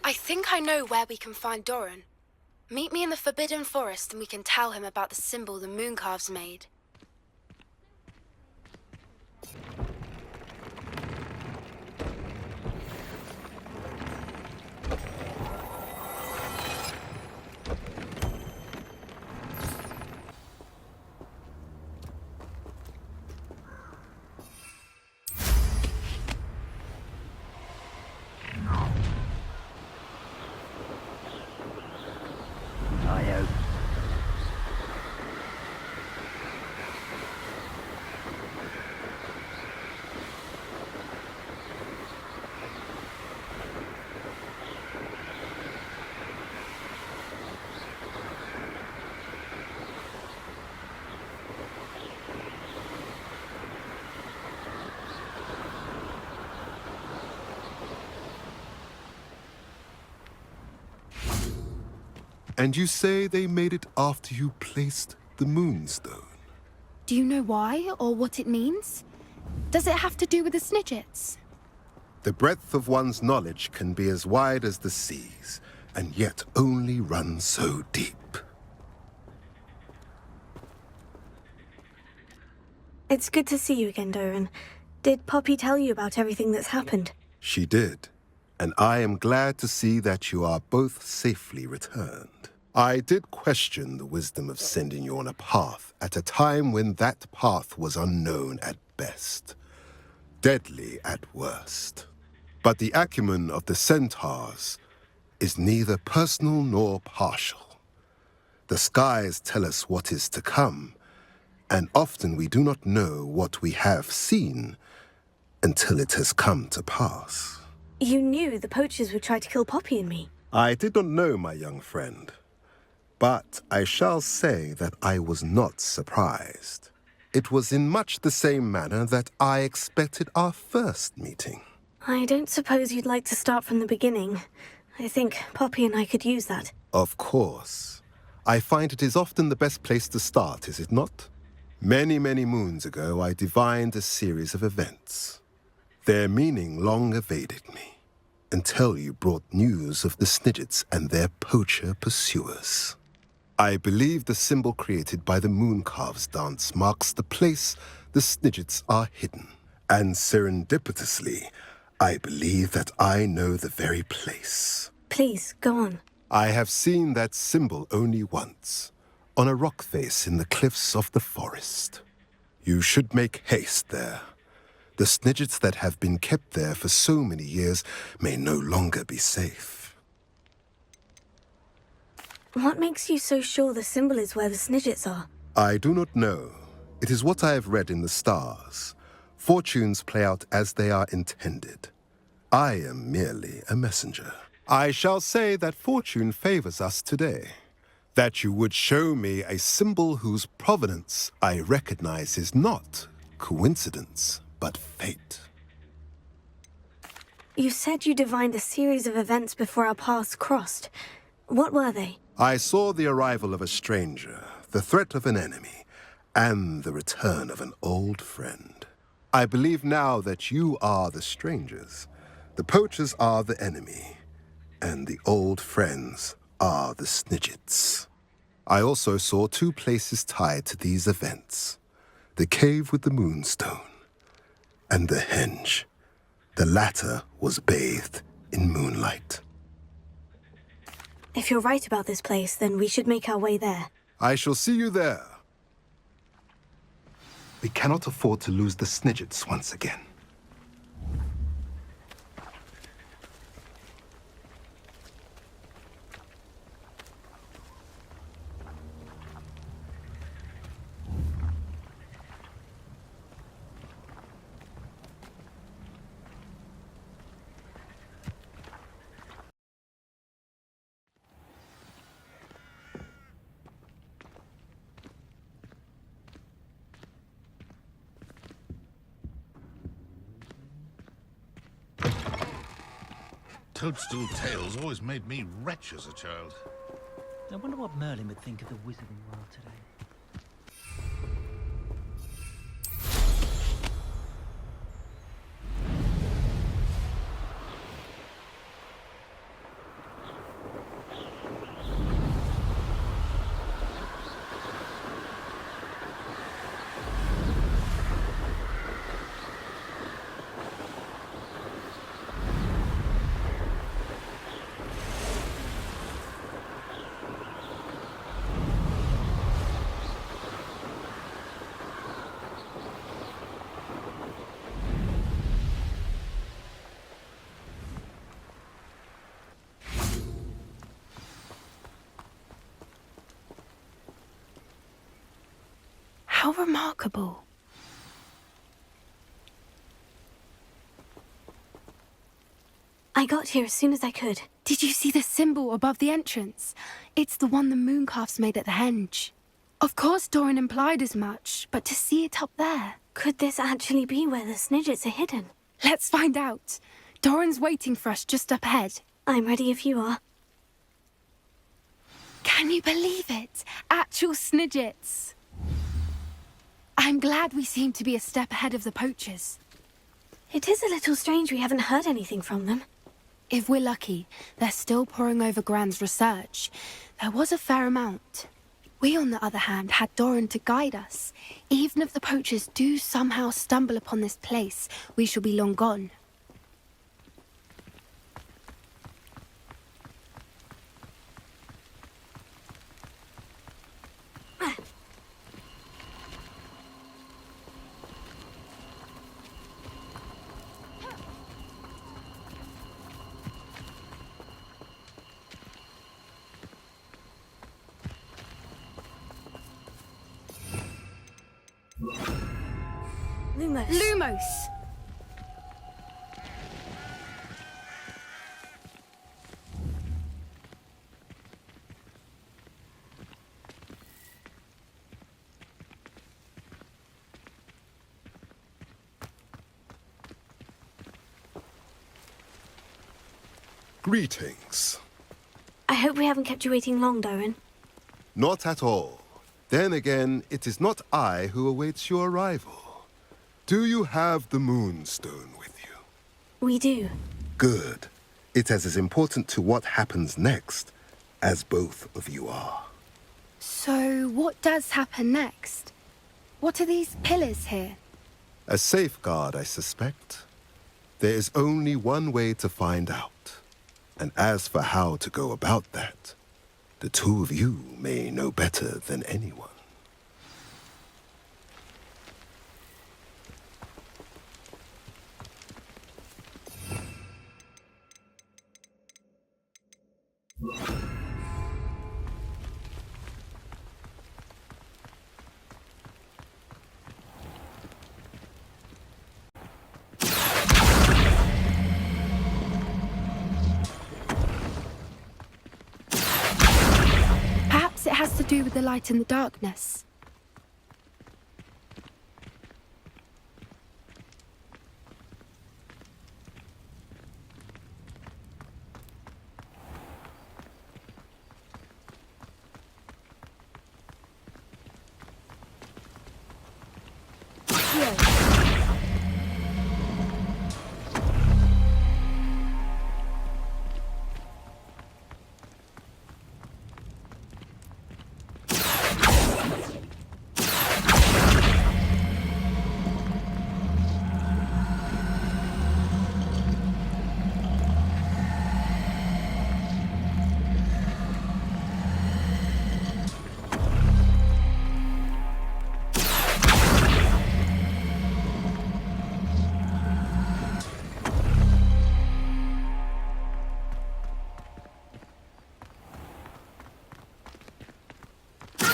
I think I know where we can find Doran. Meet me in the Forbidden Forest and we can tell him about the symbol the Mooncalves made. And you say they made it after you placed the Moonstone? Do you know why or what it means? Does it have to do with the Snidgets? The breadth of one's knowledge can be as wide as the seas, and yet only run so deep. It's good to see you again, Doran. Did Poppy tell you about everything that's happened? She did, and I am glad to see that you are both safely returned. I did question the wisdom of sending you on a path at a time when that path was unknown at best, deadly at worst. But the acumen of the centaurs is neither personal nor partial. The skies tell us what is to come, and often we do not know what we have seen until it has come to pass. You knew the poachers would try to kill Poppy and me. I did not know, my young friend, but I shall say that I was not surprised. It was in much the same manner that I expected our first meeting. I don't suppose you'd like to start from the beginning. I think Poppy and I could use that. Of course. I find it is often the best place to start, is it not? Many, many moons ago, I divined a series of events. Their meaning long evaded me, until you brought news of the Snidgets and their poacher pursuers. I believe the symbol created by the Mooncalves dance marks the place the Snidgets are hidden. And serendipitously, I believe that I know the very place. Please, go on. I have seen that symbol only once, on a rock face in the cliffs of the forest. You should make haste there. The Snidgets that have been kept there for so many years may no longer be safe. What makes you so sure the symbol is where the Snidgets are? I do not know. It is what I have read in the stars. Fortunes play out as they are intended. I am merely a messenger. I shall say that fortune favors us today. That you would show me a symbol whose provenance I recognize is not coincidence, but fate. You said you divined a series of events before our paths crossed. What were they? I saw the arrival of a stranger, the threat of an enemy, and the return of an old friend. I believe now that you are the strangers, the poachers are the enemy, and the old friends are the Snidgets. I also saw two places tied to these events, the cave with the Moonstone and the henge. The latter was bathed in moonlight. If you're right about this place, then we should make our way there. I shall see you there. We cannot afford to lose the Snidgets once again. Toadstool tales always made me wretch as a child. I wonder what Merlin would think of the wizarding world today. How remarkable. I got here as soon as I could. Did you see the symbol above the entrance? It's the one the mooncalfs made at the henge. Of course Doran implied as much, but to see it up there... Could this actually be where the Snidgets are hidden? Let's find out. Doran's waiting for us just up ahead. I'm ready if you are. Can you believe it? Actual Snidgets. I'm glad we seem to be a step ahead of the poachers. It is a little strange we haven't heard anything from them. If we're lucky, they're still poring over Gran's research. There was a fair amount. We, on the other hand, had Doran to guide us. Even if the poachers do somehow stumble upon this place, we shall be long gone. Lumos. Lumos! Greetings. I hope we haven't kept you waiting long, Doran. Not at all. Then again, it is not I who awaits your arrival. Do you have the Moonstone with you? We do. Good. It is as important to what happens next as both of you are. So, what does happen next? What are these pillars here? A safeguard, I suspect. There is only one way to find out. And as for how to go about that, the two of you may know better than anyone. Perhaps it has to do with the light and the darkness.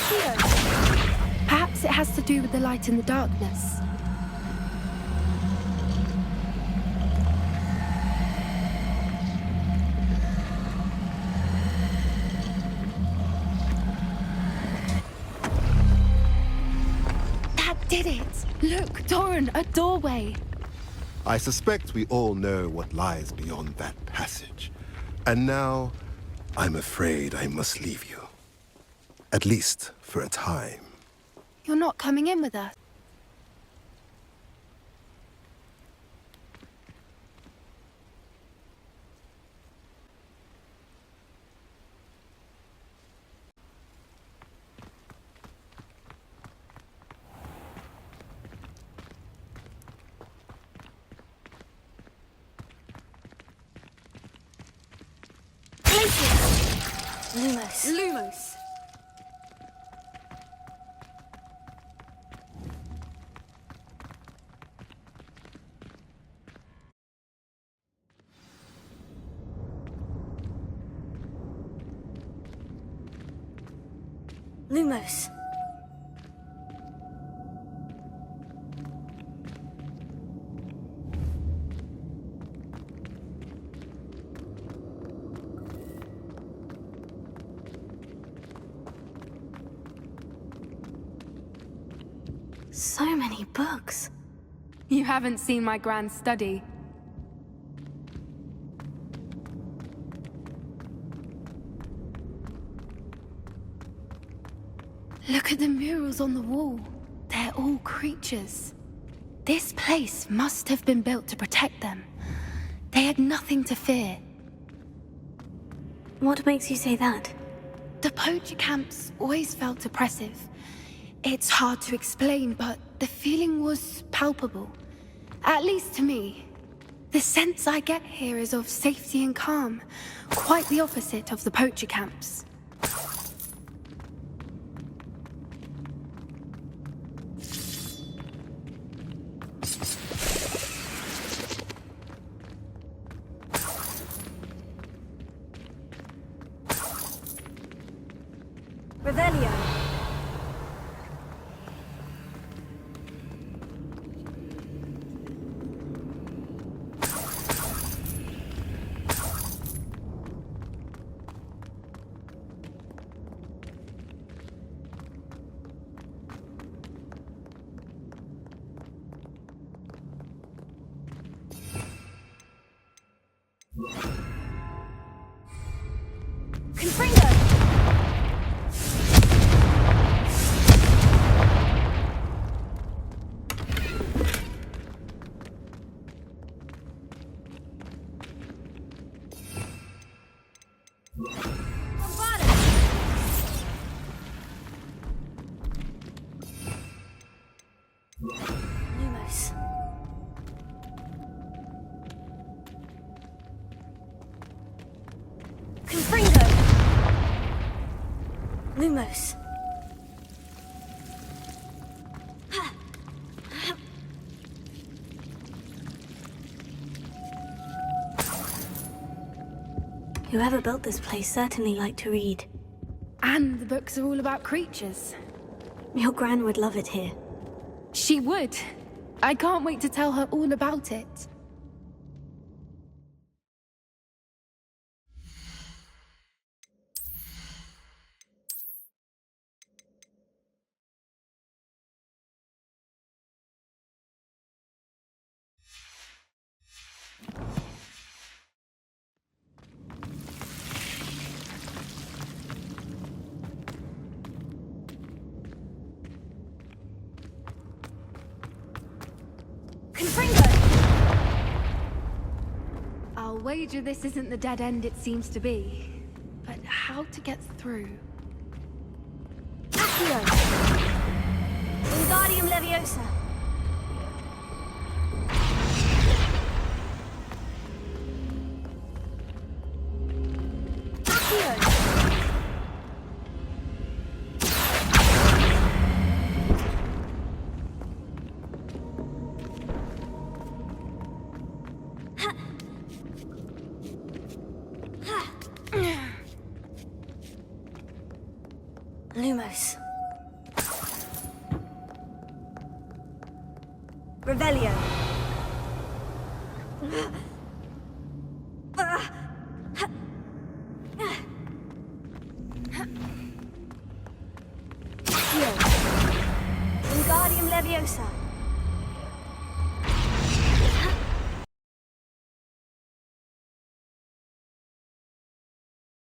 Here. Perhaps it has to do with the light and the darkness. That did it! Look, Doran, a doorway! I suspect we all know what lies beyond that passage. And now, I'm afraid I must leave you. At least for a time. You're not coming in with us. Lumos. Lumos! Lumos. So many books. You haven't seen my grand study. Look at the murals on the wall. They're all creatures. This place must have been built to protect them. They had nothing to fear. What makes you say that? The poacher camps always felt oppressive. It's hard to explain, but the feeling was palpable. At least to me. The sense I get here is of safety and calm. Quite the opposite of the poacher camps. Revelio. Confringo! Lumos. Confringo. Lumos. Whoever built this place certainly liked to read. And the books are all about creatures. Your Gran would love it here. She would. I can't wait to tell her all about it. I'll wager this isn't the dead end it seems to be. But how to get through? Accio! Wingardium Leviosa! Accio! Lumos. Revelio. Wingardium Leviosa.